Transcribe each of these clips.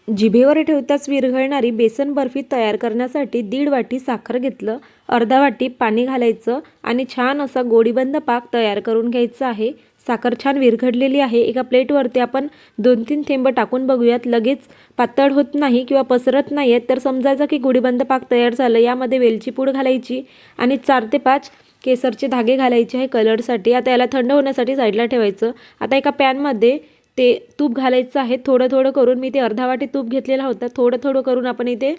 जिभेवर ठेवताच विरघळणारी बेसन बर्फी तयार करण्यासाठी 1.5 वाटी साखर घेतलं, अर्धा वाटी पाणी घालायचं आणि छान असा गोडीबंद पाक तयार करून घ्यायचा आहे। साखर छान विरघळलेली आहे। एका प्लेटवरती आपण 2-3 थेंब टाकून बघूयात। लगेच पातळ होत नाही किंवा पसरत नाहीये तर समजायचं की गोडीबंद पाक तयार झालं। यामध्ये वेलची पूड घालायची आणि 4 ते 5 केसरचे धागे घालायचे आहे कलरसाठी। आता याला थंड होण्यासाठी साईडला ठेवायचं। आता एका पॅनमध्ये ते तूप घालायचं आहे। थोडं थोडं करून मी ते अर्धा वाटी तूप घेतलेला होता। थोडं थोडं करून आपण इथे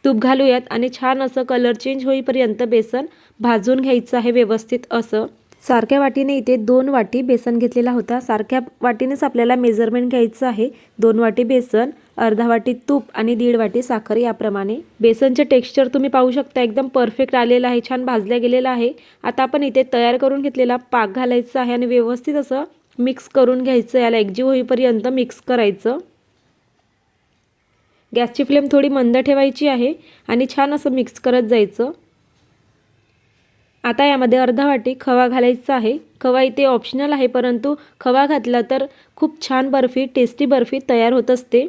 तूप घालूयात आणि छान असं कलर चेंज होईपर्यंत बेसन भाजून घ्यायचं आहे व्यवस्थित असं। सारख्या वाटीने इथे 2 वाटी बेसन घेतलेला होता। सारख्या वाटीनेच आपल्याला मेजरमेंट घ्यायचं आहे। 2 वाटी बेसन, अर्धा वाटी तूप आणि 1.5 वाटी साखर याप्रमाणे। बेसनचे टेक्स्चर तुम्ही पाहू शकता एकदम परफेक्ट आलेलं आहे, छान भाजल्या गेलेलं आहे। आता आपण इथे तयार करून घेतलेला पाक घालायचा आहे आणि व्यवस्थित असं मिक्स करून घ्यायचं। याला एकजीव होईपर्यंत मिक्स करायचं। गॅसची फ्लेम थोडी मंद ठेवायची आहे आणि छान असं मिक्स करत जायचं। आता यामध्ये अर्धा वाटी खवा घालायचा आहे। खवा इथे ऑप्शनल आहे, परंतु खवा घातला तर खूप छान बर्फी, टेस्टी बर्फी तयार होत असते।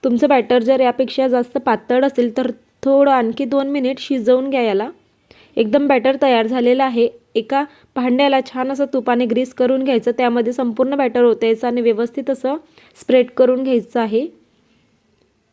तुमचं बॅटर जर यापेक्षा जास्त पातळ असेल तर थोडं आणखी 2 मिनिट शिजवून घ्या याला। एकदम बॅटर तयार झालेलं आहे। एका भांड्याला छान असं तुपाने ग्रीस करून घ्यायचं, त्यामध्ये संपूर्ण बॅटर ओतायचं आणि व्यवस्थित असं स्प्रेड करून घ्यायचं आहे।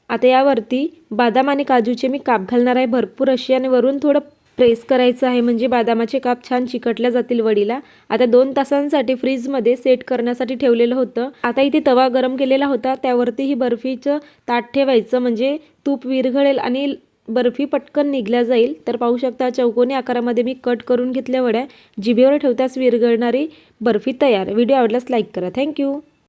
आता यावरती बदाम आणि काजूचे मी काप घालणार आहे भरपूर अशी आणि वरून थोडं प्रेस करायचं आहे म्हणजे बदामाचे काप छान चिकटल्या जातील वडीला। आता 2 तासांसाठी फ्रीजमध्ये सेट करण्यासाठी ठेवलेलं होतं। आता इथे तवा गरम केलेला होता, त्यावरती ही बर्फीचं ताट ठेवायचं म्हणजे तूप विरघळेल आणि बर्फी पटकन निघल्या जाईल। तर पाहू शकता चौकोनी आकारामध्ये मी कट करून घेतल्या वड्या। जिभेवर ठेवताच विरघळणारी बर्फी तयार। व्हिडिओ आवडल्यास लाईक करा। थँक्यू।